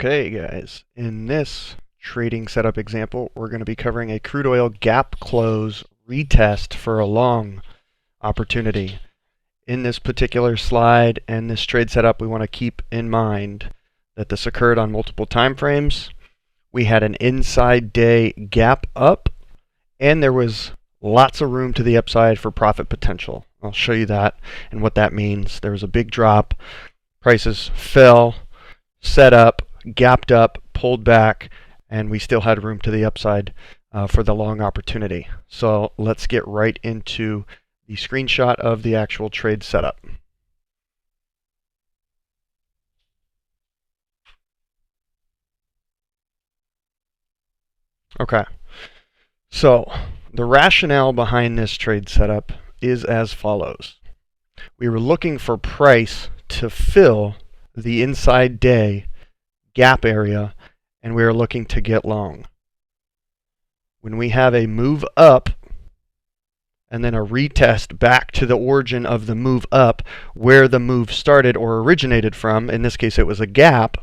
Okay, guys, in this trading setup example, we're going to be covering a crude oil gap close retest for a long opportunity. In this particular slide and this trade setup, we want to keep in mind that this occurred on multiple time frames. We had an inside day gap up, and there was lots of room to the upside for profit potential. I'll show you that and what that means. There was a big drop, prices fell, set up, gapped up, pulled back, and we still had room to the upside for the long opportunity. So let's get right into the screenshot of the actual trade setup. Okay, so the rationale behind this trade setup is as follows. We were looking for price to fill the inside day gap area, and we are looking to get long. When we have a move up and then a retest back to the origin of the move up where the move started or originated from, in this case it was a gap,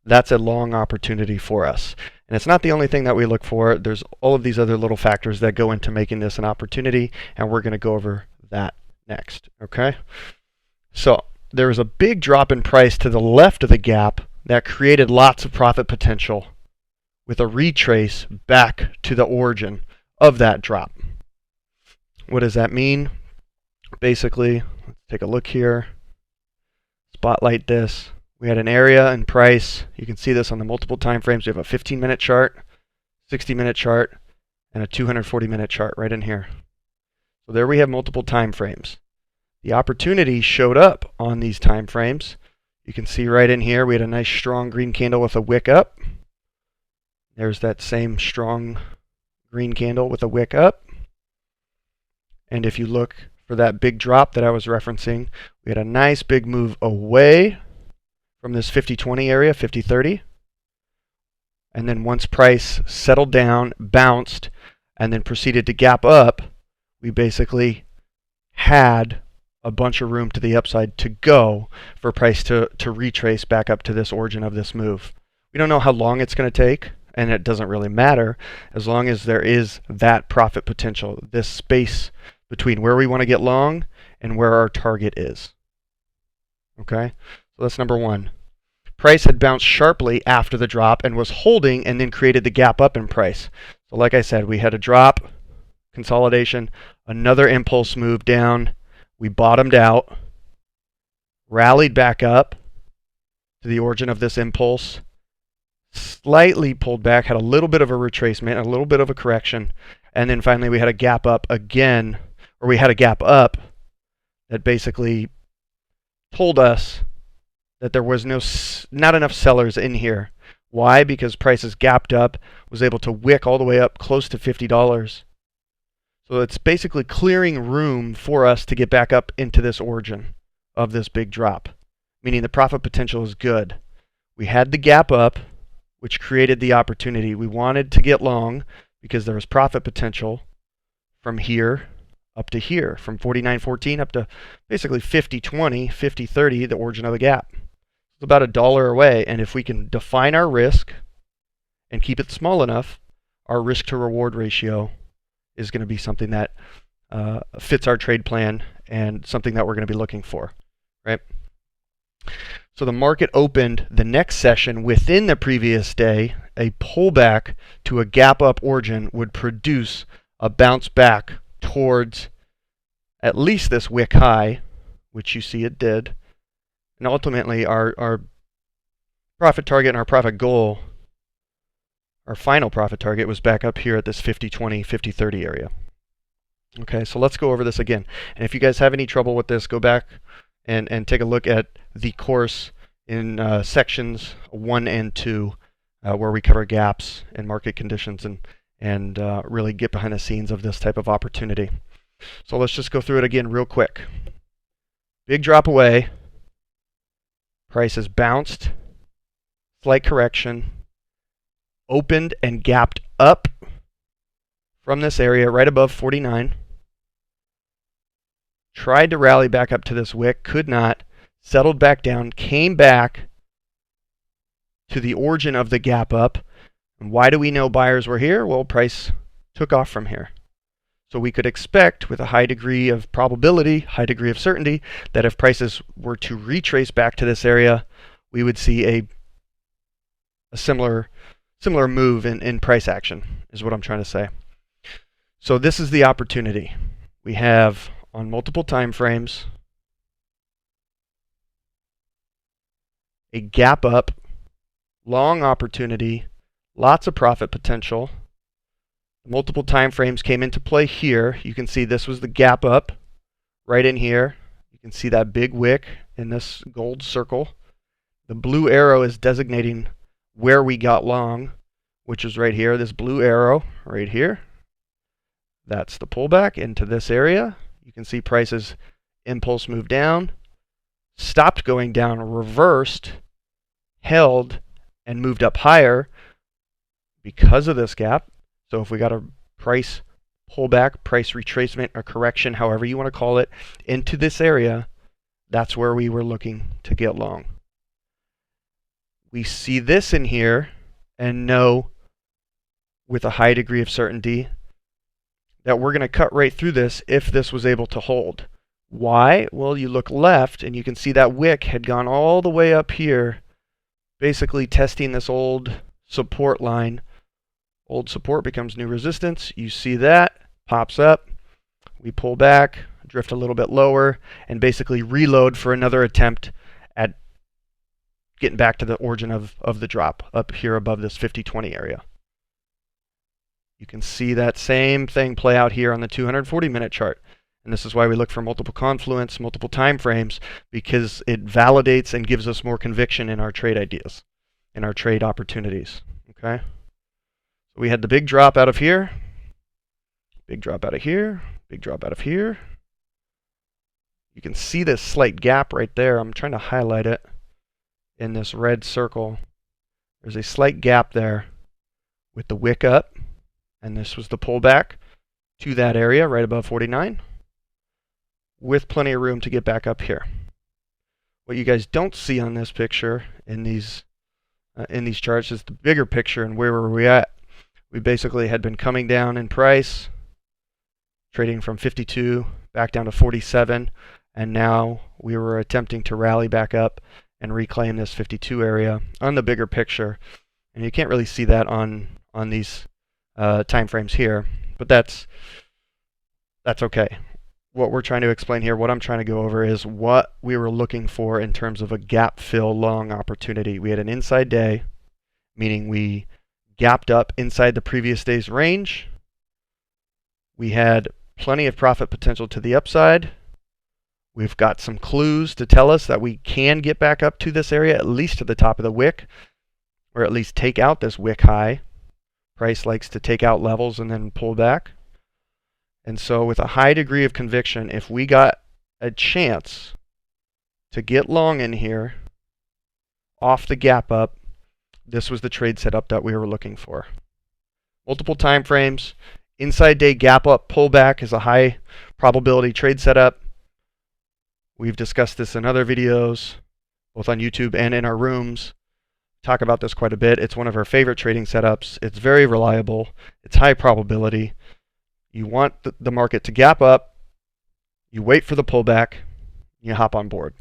that's a long opportunity for us. And it's not the only thing that we look for. There's all of these other little factors that go into making this an opportunity, and we're going to go over that next. Okay? So there was a big drop in price to the left of the gap that created lots of profit potential with a retrace back to the origin of that drop. What does that mean? Basically, let's take a look here. Spotlight this. We had an area in price. You can see this on the multiple time frames. We have a 15-minute chart, 60-minute chart, and a 240-minute chart right in here. So there we have multiple time frames. The opportunity showed up on these time frames. You can see right in here we had a nice strong green candle with a wick up. There's that same strong green candle with a wick up. And if you look for that big drop that I was referencing, we had a nice big move away from this 50-20 area, 50-30. And then once price settled down, bounced, and then proceeded to gap up, we basically had a bunch of room to the upside to go for price to retrace back up to this origin of this move. We don't know how long it's going to take, and it doesn't really matter as long as there is that profit potential, this space between where we want to get long and where our target is. Okay, so that's number one. Price had bounced sharply after the drop and was holding and then created the gap up in price. So like I said, we had a drop, consolidation, another impulse move down. We bottomed out, rallied back up to the origin of this impulse, slightly pulled back, had a little bit of a retracement, a little bit of a correction, and then finally we had a gap up again, or we had a gap up that basically told us that there was not enough sellers in here. Why? Because prices gapped up, was able to wick all the way up close to $50. So it's basically clearing room for us to get back up into this origin of this big drop, meaning the profit potential is good. We had the gap up, which created the opportunity. We wanted to get long because there was profit potential from here up to here, from 49.14 up to basically 50.20, 50.30, the origin of the gap. It's about $1 away, and if we can define our risk and keep it small enough, our risk to reward ratio is going to be something that fits our trade plan and something that we're going to be looking for, right? So the market opened the next session within the previous day. A pullback to a gap up origin would produce a bounce back towards at least this wick high, which you see it did. And ultimately our profit target and our profit goal, our final profit target, was back up here at this 50-20, 50-30 area. Okay, so let's go over this again. And if you guys have any trouble with this, go back and take a look at the course in sections 1 and 2, where we cover gaps and market conditions and really get behind the scenes of this type of opportunity. So let's just go through it again real quick. Big drop away. Prices bounced. Slight correction. Opened and gapped up from this area right above 49. Tried to rally back up to this wick, could not. Settled back down, came back to the origin of the gap up. And why do we know buyers were here? Well, price took off from here. So we could expect, with a high degree of probability, high degree of certainty, that if prices were to retrace back to this area, we would see a similar move in price action, is what I'm trying to say. So this is the opportunity. We have, on multiple time frames, a gap up, long opportunity, lots of profit potential. Multiple time frames came into play here. You can see this was the gap up right in here. You can see that big wick in this gold circle. The blue arrow is designating where we got long, which is right here, this blue arrow right here. That's the pullback into this area. You can see prices impulse move down, stopped going down, reversed, held, and moved up higher because of this gap. So if we got a price pullback, price retracement, or correction, however you want to call it, into this area, that's where we were looking to get long. We see this in here and know with a high degree of certainty that we're going to cut right through this if this was able to hold. Why? Well, you look left and you can see that wick had gone all the way up here, basically testing this old support line. Old support becomes new resistance. You see that, pops up. We pull back, drift a little bit lower, and basically reload for another attempt at getting back to the origin of the drop up here above this 50-20 area. You can see that same thing play out here on the 240-minute chart. And this is why we look for multiple confluence, multiple time frames, because it validates and gives us more conviction in our trade ideas, in our trade opportunities. Okay? We had the big drop out of here, big drop out of here, big drop out of here. You can see this slight gap right there. I'm trying to highlight it in this red circle. There's a slight gap there with the wick up, and this was the pullback to that area right above 49 with plenty of room to get back up here. What you guys don't see on this picture in these charts is the bigger picture and where were we at. We basically had been coming down in price, trading from 52 back down to 47, and now we were attempting to rally back up and reclaim this 52 area on the bigger picture. And you can't really see that on these time frames here, but that's okay. What we're trying to explain here, what I'm trying to go over, is what we were looking for in terms of a gap fill long opportunity. We had an inside day, meaning we gapped up inside the previous day's range. We had plenty of profit potential to the upside. We've got some clues to tell us that we can get back up to this area, at least to the top of the wick, or at least take out this wick high. Price likes to take out levels and then pull back. And so with a high degree of conviction, if we got a chance to get long in here off the gap up, this was the trade setup that we were looking for. Multiple time frames, inside day gap up, pullback is a high probability trade setup. We've discussed this in other videos, both on YouTube and in our rooms. Talk about this quite a bit. It's one of our favorite trading setups. It's very reliable. It's high probability. You want the market to gap up. You wait for the pullback. You hop on board.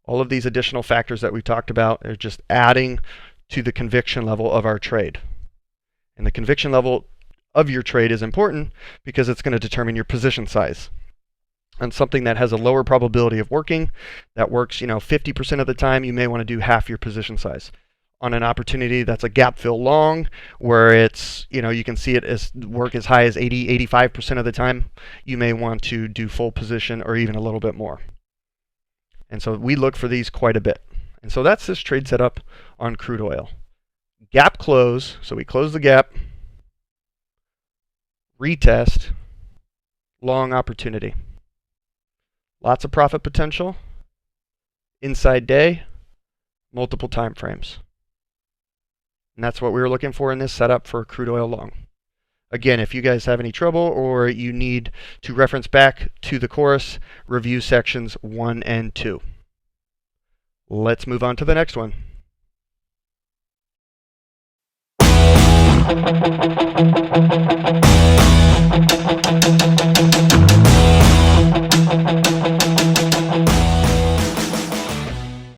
All of these additional factors that we talked about are just adding to the conviction level of our trade. And the conviction level of your trade is important because it's going to determine your position size. On something that has a lower probability of working, that works 50% of the time, you may want to do half your position size. On an opportunity that's a gap fill long, where it's, you can see it as work as high as 85% of the time, you may want to do full position or even a little bit more. And so we look for these quite a bit. And so that's this trade setup on crude oil. Gap close, so we close the gap, retest, long opportunity. Lots of profit potential, inside day, multiple time frames. And that's what we were looking for in this setup for crude oil long. Again, if you guys have any trouble or you need to reference back to the course, review sections 1 and 2. Let's move on to the next one.